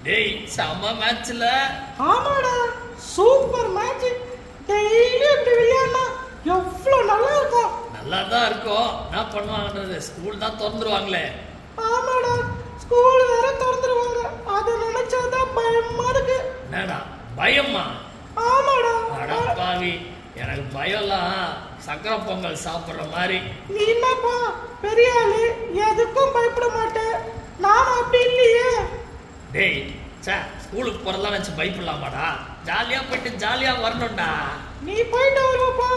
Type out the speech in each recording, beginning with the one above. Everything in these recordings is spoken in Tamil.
டேய் செம்ம மேட்ச்ல. ஆமாடா சூப்பர் மேட்ச். டெய்லி இப்படி விளையாடலாம் எவ்வளவு நல்லா இருக்கும். நல்லா தான் இருக்கும். என்ன பண்ணுவாங்கன்றது ஸ்கூல் தான் திறந்துருவாங்களே. ஆமாடா ஸ்கூல் வேற திறந்துருவாங்க. அதை நினைச்சாதான் பயமா இருக்கு. என்னடா பயமா? ஆமாடா. அட பாவி, எனக்கு பயம்லாம் சக்கரை பொங்கல் சாப்பிடுற மாதிரி. நீ என்னப்பா பெரிய ஆளு, எதுக்கும் பயப்பட மாட்டேன். நானும் அப்படி இல்லையே. டேய் சே, ஸ்கூலுக்கு போறதெல்லாம் நினைச்சு பயப்படலாமாடா? ஜாலியா போயிட்டு ஜாலியா வரணும்டா. நீ போயிட்டு வருவப்பா,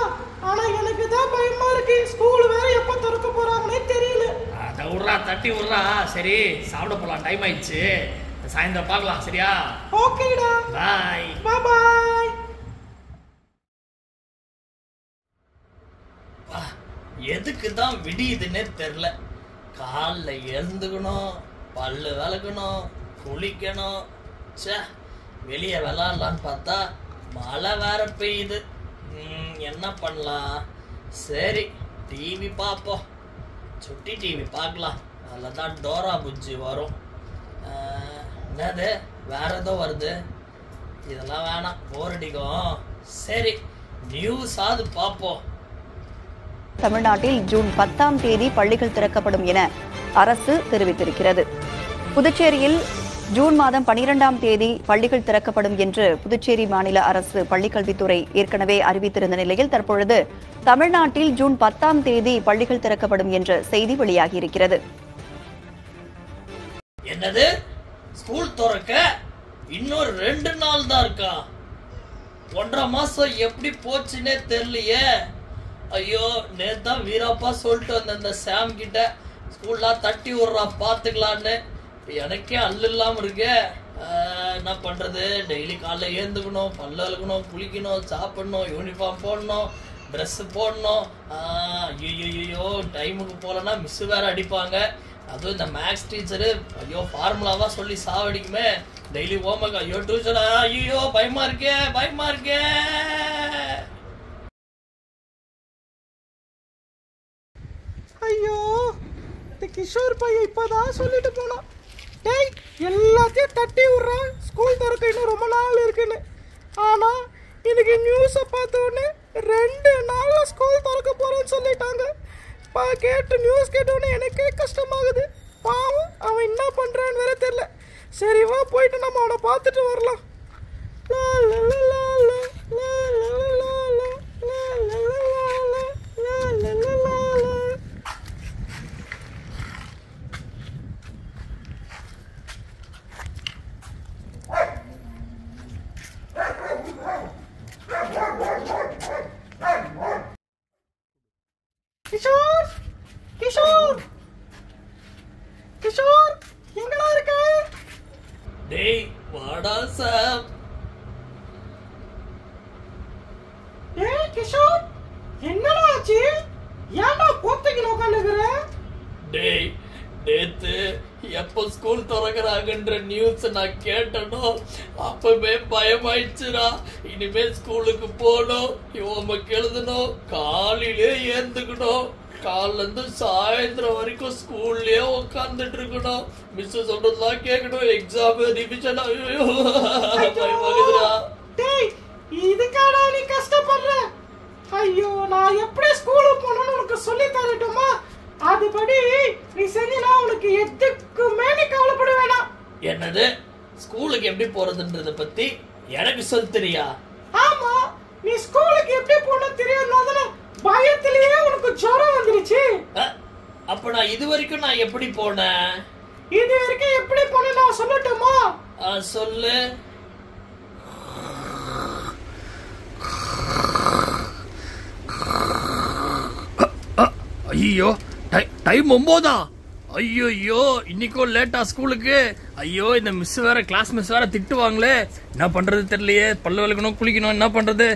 ஆனா எனக்கு தான் பயமா இருக்கு. ஸ்கூல் வேற எப்ப திறக்க போறாங்கன்னே தெரியல. அத விட்றா, தட்டி விட்றா. சரி சாப்பிட போலாம், டைம் ஆயிடுச்சு. சாயந்தரம் பார்க்கலாம் சரியா? ஓகேடா, பாய். பாய். எதுக்கு தான் விடியுதுன்னே தெரியல. காலைல எழுந்துக்கணும், பல்லு விளக்கணும், குளிக்கணும். சே, வெளியே விளாட்லான்னு பார்த்தா மழை வேற பெய்யுது. என்ன பண்ணலாம்? சரி டிவி பார்ப்போம். சுட்டி டிவி பார்க்கலாம். அதில் தான் டோரா புஜ்ஜி வரும். என்னது வேற ஏதோ வருது. இதெல்லாம் வேணாம், போர் அடிக்கும். சரி நியூஸாவது பார்ப்போம். தமிழ்நாட்டில் ஜூன் 10ஆம் தேதி பள்ளிகள் திறக்கப்படும் என அரசு தெரிவித்திருக்கிறது. புதுச்சேரியில் ஜூன் மாதம் 12ஆம் தேதி பள்ளிகள் திறக்கப்படும் என்று புதுச்சேரி மாநில அரசு பள்ளிக்கல்வித்துறை ஏற்கனவே அறிவித்திருந்த நிலையில் தற்பொழுது தமிழ்நாட்டில் ஜூன் 10ஆம் தேதி பள்ளிகள் திறக்கப்படும் என்ற செய்தி வெளியாகியிருக்கிறது. என்னது, ஸ்கூல் திறக்க இன்னொரு 2 நாள் தான் இருக்கா? 1.5 மாசம் எப்படி போச்சுன்னே தெரியலையே. ஐயோ, நேத்தான் வீராப்பா சொல்லிட்டு வந்த இந்த சாம் கிட்ட ஸ்கூல்லாம் தட்டி விடுறா பாத்துக்கலான்னு. எனக்கே அல்லு இல்லாம இருக்கு. என்ன பண்றது? டெய்லி காலைல ஏந்துக்கணும், பல்ல அழுக்கணும், குளிக்கணும், சாப்பிடணும், யூனிஃபார்ம் போடணும், ட்ரெஸ் போடணும். ஐயோ, டைமுக்கு போலன்னா மிஸ் வேற அடிப்பாங்க. அதுவும் இந்த மேக்ஸ் டீச்சரு ஐயோ ஃபார்முலாவா சொல்லி சாவடிக்குமே. Daily homework. ஐயோ டியூஷனா, ஐயோ பயமா இருக்கே, பயமா இருக்கே. ஐயோ, இந்த கிஷோர் பையன் இப்பதான் சொல்லிட்டு போனான். டேய், எல்லாத்தையும் தட்டி விடுறான், ஸ்கூல் திறக்க இன்னும் ரொம்ப நாள் இருக்குன்னு. ஆனா இன்னைக்கு நியூஸை பார்த்த உடனே 2 நாள்ல ஸ்கூல் திறக்க போறேன்னு சொல்லிட்டாங்க. கேட்டு நியூஸ் கேட்ட உடனே எனக்கே கஷ்டமாகுது. பாவம், அவன் என்ன பண்றான்னு வேற தெரியல. சரி வா, போயிட்டு நம்ம அவனை பார்த்துட்டு வரலாம். கிஷோர், கிஷோர், கிஷோர், எங்கடா இருக்க? டேய் வாடா சாம். டேய் கிஷோர், என்னடா ஆச்சு? ஏன்டா போத்திக்கிட்டு உட்காந்துக்கிற? டேய், நேத்து எப்ப ஸ்கூல் திறக்கிறாங்கன்ற நியூஸ் நான் கேட்டனோ அப்பவே பயமாயிடுச்சுடா. இனிமே ஸ்கூலுக்கு போகணும், ஹோம்ஒர்க் எழுதணும், காலையிலே ஏந்துக்கணும், காலைல இருந்து சாயந்தரம் வரைக்கும் ஸ்கூல்லயே உட்காந்துட்டு இருக்கணும், மிஸ் சொல்றதுலாம் கேட்கணும், எக்ஸாம் ரிவிஷன். ஐயோ பயமாகுதுடா. டேய், இதுக்காடா நீ கஷ்டப்படுற? ஐயோ, நான் எப்படி ஸ்கூலுக்கு போகணும்னு உனக்கு சொல்லி தரட்டுமா? அதுபடி நீ செஞ்சினா உனக்கு எதுக்குமே நீ கவலைப்பட வேணாம். என்னது, ஸ்கூலுக்கு எப்படி போறதுன்றத பத்தி எனக்கு சொல் தெரியா? ஆமா, நீ ஸ்கூலுக்கு எப்படி போகணும் தெரியாதுனால பயத்திலேயே உனக்கு ஜுரம் வந்துருச்சு. அப்ப நான் இது வரைக்கும் நான் எப்படி போனேன்? இது வரைக்கும் எப்படி போன நான் சொல்லட்டுமா? சொல்லு. ஐயோ, டைம் 9. ஐயோ, இன்னைக்கும் லேட்டா ஸ்கூலுக்கு. ஐயோ, இந்த மிஸ் வேற, கிளாஸ் மிஸ் வேற திட்டுவாங்களே. என்ன பண்றது தெரியலையே. பல்லு விளக்கணும், குளிக்கணும், என்ன பண்றது?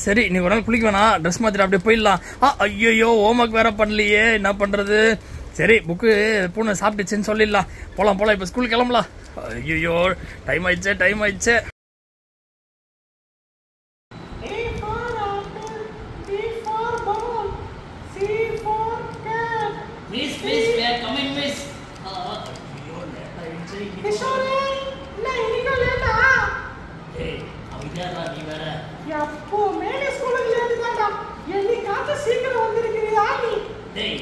சரி நீ ஒரு நாள் குளிக்க வேணாம், ட்ரெஸ் மாத்திட்டு அப்படியே போயிடலாம். ஐயோ, ஹோம்ஒர்க் வேற பண்ணலையே, என்ன பண்றது? சரி புக்கு பூனை சாப்பிட்டுச்சுன்னு சொல்லிடலாம். போலாம் இப்ப ஸ்கூல் கிளம்பலாம். ஐயோ, டைம் ஆயிடுச்சே. கிஷோரே, என்ன எப்பவுமே நீ ஸ்கூலுக்கு லேட் தான்டா. என்னைக்காச்சும் சீக்கிரம் வந்திருக்கிறியா நீ? டேய்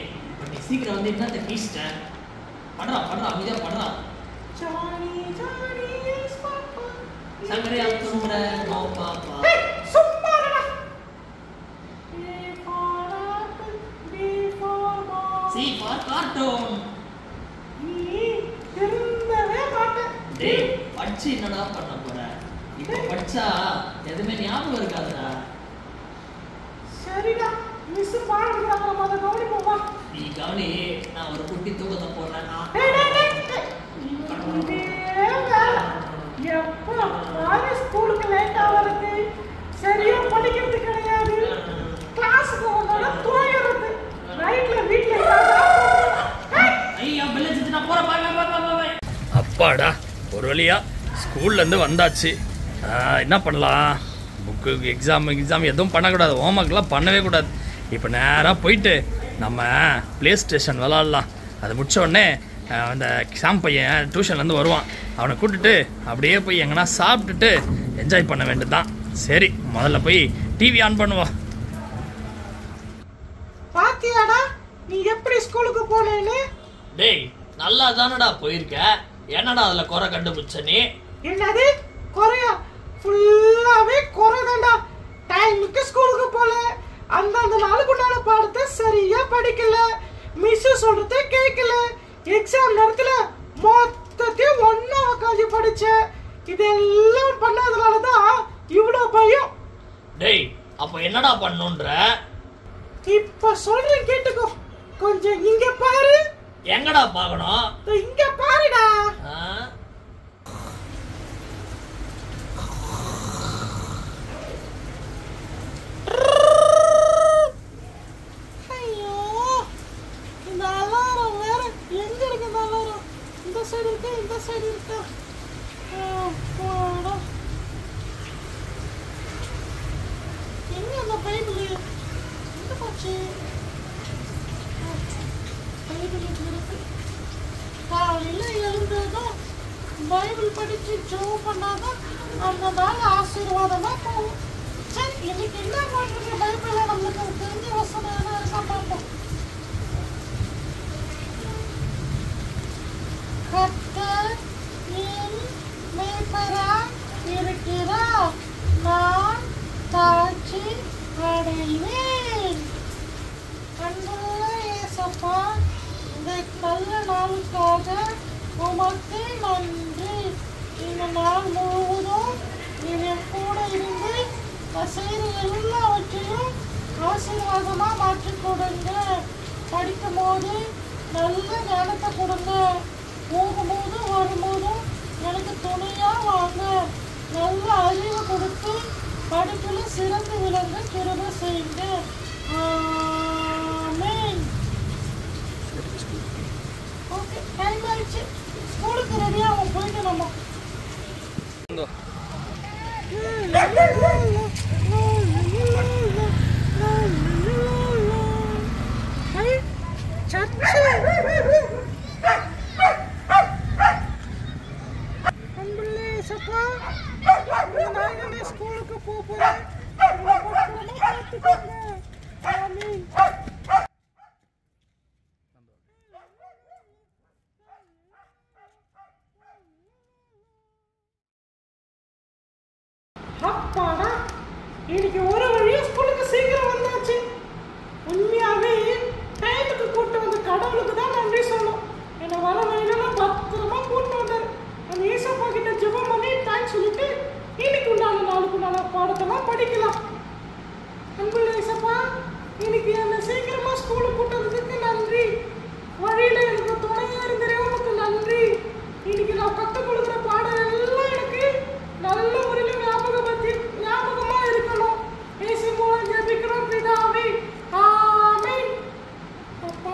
நீ சீக்கிரம் வந்து என்ன டீஸ்டர் பண்றா அமைதியா பண்றா. ஜானி ஜானி எஸ் பாப்பா சங்கரியா தும்ற நோ பாப்பா. சும்மா இருடா. A for apple B for ball C for cartoon. நீ திருந்தவே மாட்ட. டேய் படிச்சு என்னடா பண்ண போற? இப்போ படிச்சா எதுவுமே ஞாபகம் இருக்காதுடா. சரிடா மிஸ் பாடுறாங்க மொத கவனிப்போம் வா. நீ கவனி நான் ஒரு குட்டி தூக்கத்தை போடுறேன். எப்போ நானே ஸ்கூலுக்கு லேட்டா வருது, சரியா படிக்கிறது கிடையாது, கிளாஸுக்கு வந்தோட தூங்குறது, நைட்ல வீட்டுல ஐயா பெல்லடிச்சு நான் போறேன். பாய். அப்பாடா ஒரு வழியா ஸ்கூல்ல இருந்து வந்தாச்சு. என்ன பண்ணலாம்? புக்கு எக்ஸாம் எதுவும் பண்ணக்கூடாது, ஹோம்ஒர்க்லாம் பண்ணவே கூடாது. இப்போ நேராக போயிட்டு நம்ம ப்ளே ஸ்டேஷன் விளாட்லாம். அதை முடிச்ச உடனே அந்த சாம் பையன் டியூஷன்லேருந்து வருவான், அவனை கூப்பிட்டுட்டு அப்படியே போய் எங்கன்னா சாப்பிட்டுட்டு என்ஜாய் பண்ண வேண்டியது தான். சரி முதல்ல போய் டிவி ஆன் பண்ணுவோம். பாத்தியாடா நீ எப்படி ஸ்கூலுக்கு போனேன்னு? டேய் நல்லா தானடா போயிருக்க, என்னடா அதில் குறை கண்டுபிடிச்ச நீ? என்னது குறையா? ஃபுல்லாவே குறைதான்டா. டைமுக்கு ஸ்கூலுக்கு போல, அந்தந்த நாளுக்குண்டான பாடத்தை சரியா படிக்கல, மிஸ் சொல்றத கேட்கல, எக்ஸாம் நேரத்துல மொத்தத்தையும் ஒன்னா உட்காந்து படிச்ச. இதெல்லாம் பண்ணாதனாலதான் இவ்வளவு பயம். டேய் அப்ப என்னடா பண்ணுன்ற? இப்ப சொல்றேன் கேட்டுக்கோ. கொஞ்சம் இங்க பாரு. எங்கடா பாக்கணும்? இங்க பாருடா. இந்த சைடு இருக்கா? எங்க அந்த பைபிள் எங்க போச்சு? பைபிள் இருக்கு. காலையில எழுந்ததும் பைபிள் படிச்சு ஜெபம் பண்ணாதான் அந்த நாள் ஆசீர்வாதமா போகும். சரி இன்னைக்கு என்ன பண்றது? பைபிள்ல நம்மளுக்கு தெரிஞ்ச வசனம் என்ன இருக்கா பார்ப்போம். கர்த்தர் என் மேய்ப்பராய் இருக்கிறார், நான் தாழ்ச்சி அடைவேன். அன்புள்ள இயேசப்பா, இந்த நல்ல நாளுக்காக உமக்கு நன்றி. இந்த நாள் முழுவதும் நீர் என் கூட இருந்து நான் செய்கிற எல்லாவற்றையும் ஆசீர்வாதமா மாற்றி கொடுங்க. படிக்கும் போது நல்ல ஞானத்தை கொடுங்க, போகும்போது வரும்போதும் எனக்கு துணையா வாங்க, நல்ல அறிவு கொடுத்து படிப்புல சிறந்து விளங்க கிருபை செய்யுங்க. ஆமென். ஓகே டைம் ஆயிடுச்சு, ஸ்கூலுக்கு ரெடியா அவன் போயிட்டு நம்ம ஸ்கூலுக்கு போறேன். அப்பாடா இன்னைக்கு ஒரு வழியா ஸ்கூலுக்கு சீக்கிரம் வந்தாச்சு. உண்மையாவே டைமுக்கு கூட்டு வந்த கடவுளுக்கு தான் நன்றி சொல்லணும். என்னை வர வழியில பத்திரமா கூட்டு வந்தாரு. அந்த ஏசப்பா கிட்ட ஜெபம் பண்ணி தேங்க்ஸ் சொல்லிட்டு இன்னைக்கு உண்டான நாளுக்கு உண்டான பாடத்தெல்லாம் படிக்கலாம். அன்புள்ள ஏசப்பா, இன்னைக்கு என்னை சீக்கிரமா ஸ்கூலுக்கு கூட்டு வந்ததுக்கு நன்றி. வழியில எனக்கு துணையா இருந்தே உனக்கு நன்றி. இன்னைக்கு நான் கற்றுக் கொடுக்குற பாடம் எல்லாம் எனக்கு நல்ல முறையில் ஞாபகமா இருக்கணும். இயேசு மூலம் ஜெபிக்கிறோம் பிதாவே, ஆமென். அப்பா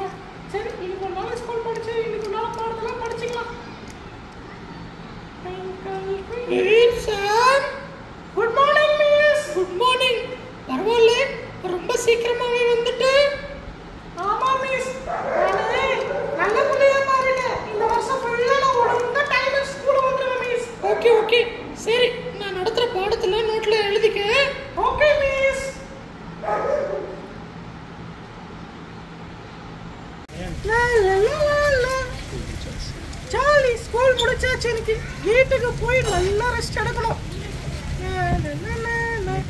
சரி இன்னைக்கு ஒரு நாள் ஸ்கூல் படிச்சு இன்னைக்கு நல்ல பாடத்தெல்லாம் படிச்சுக்கலாம். Good morning miss. Good morning. பரவாயில்ல, ரொம்ப சீக்கிரமாவே வந்துட்டு. ஆமா மிஸ், நல்ல புள்ளையா பாருங்க. இந்த வருஷம் ஃபுல்லா நான் ஒழுங்கா டைம்ல ஸ்கூல் வந்துருவேன் மிஸ். ஓகே ஓகே சரி, நான் நடத்துற பாடத்துல நோட்ல எழுதிக்க. ஓகே படிச்சாச்சு. எனக்கு வீட்டுக்கு போய் நல்லா ரெஸ்ட் எடுக்கணும்.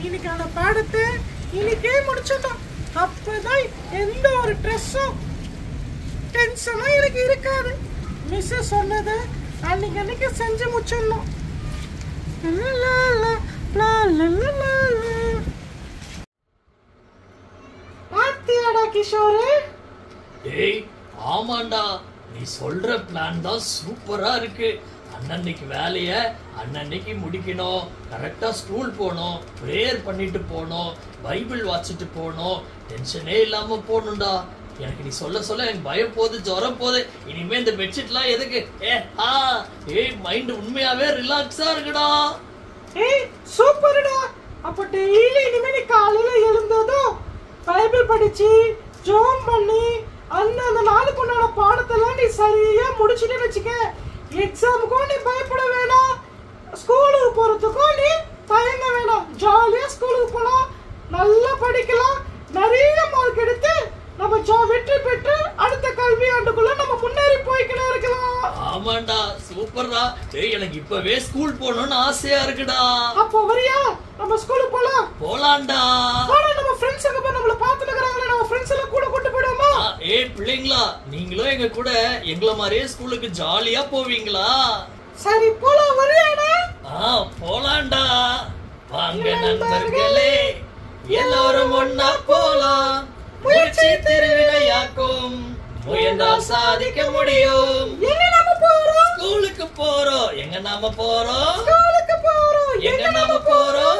இன்னைக்கான பாடத்தை இன்னைக்கே முடிச்சிட்டோம். அப்பதான் எந்த ஒரு ஸ்ட்ரெஸ்ஸும் டென்ஷனும் எனக்கு இருக்காது. மிஸ் சொன்னது அன்னைக்கு செஞ்சு முடிச்சிடணும். பாத்தியாடா கிஷோரு? டேய் ஆமாண்டா, நீ சொல்ற பிளான் தான் சூப்பரா இருக்கு. அன்னன்னைக்கு வேலைய அன்னன்னைக்கு முடிக்கணும், கரெக்டா ஸ்கூல் போகணும், ப்ரேயர் பண்ணிட்டு போகணும், பைபிள் வாசிட்டு போகணும், டென்ஷனே இல்லாம போகணும்டா. எனக்கு நீ சொல்ல சொல்ல எனக்கு பயம் போகுது, ஜுரம் போகுது. இனிமே இந்த பெட்ஷீட்லாம் எதுக்கு? மைண்ட் உண்மையாவே ரிலாக்ஸா இருக்குடா. சூப்பர்டா. அப்ப டெய்லி இனிமே நீ காலையில எழுந்ததும் பைபிள் படிச்சு ஜெபம் பண்ணி அந்த நாளுக்கு உண்டான பாடத்தெல்லாம் நீ சரியா முடிச்சுட்டு வச்சுக்க. எக்ஸாமுக்கும் நீ பயப்பட வேணாம், ஸ்கூலுக்கு போறதுக்கும் நீ தயங்க வேணாம். ஜாலியா ஸ்கூலுக்கு போலாம், நல்லா படிக்கலாம், நிறைய மார்க் எடுத்து நம்ம வெற்றி பெற்று அடுத்த கல்வி ஆண்டுக்குள்ள நம்ம முன்னேறி போய்க்கிட்டே இருக்கலாம். ஆமாண்டா, சூப்பர்டா. டேய் எனக்கு இப்பவே ஸ்கூல் போகணும்னு ஆசையா இருக்குடா. அப்போ வரியா? நம்ம ஸ்கூலுக்கு போலாம். போலாம்டா. ஆனா நம்ம ஃப்ரெண்ட்ஸ் அங்க நம்மள பாத்துட்டு இருக்காங்களே, நம்ம ஃப்ரெண்ட்ஸ் எல்லாம் கூட கூட்டி போடுவோமா? பிள்ளைங்களா, நீங்களும் எங்க கூட எங்கள மாதிரியே ஸ்கூலுக்கு ஜாலியா போவீங்களா? சரி போலாம், வரியாடா? போலாம்டா. வாங்க நண்பர்களே, எல்லாரும் ஒன்னா போலாம். முயற்சி திருவினையாக்கும், முயன்றால் சாதிக்க முடியும். எங்க நாம போறோம்? ஸ்கூலுக்கு போறோம். எங்க நாம போறோம்? ஸ்கூலுக்கு போறோம். எங்க நாம போறோம்?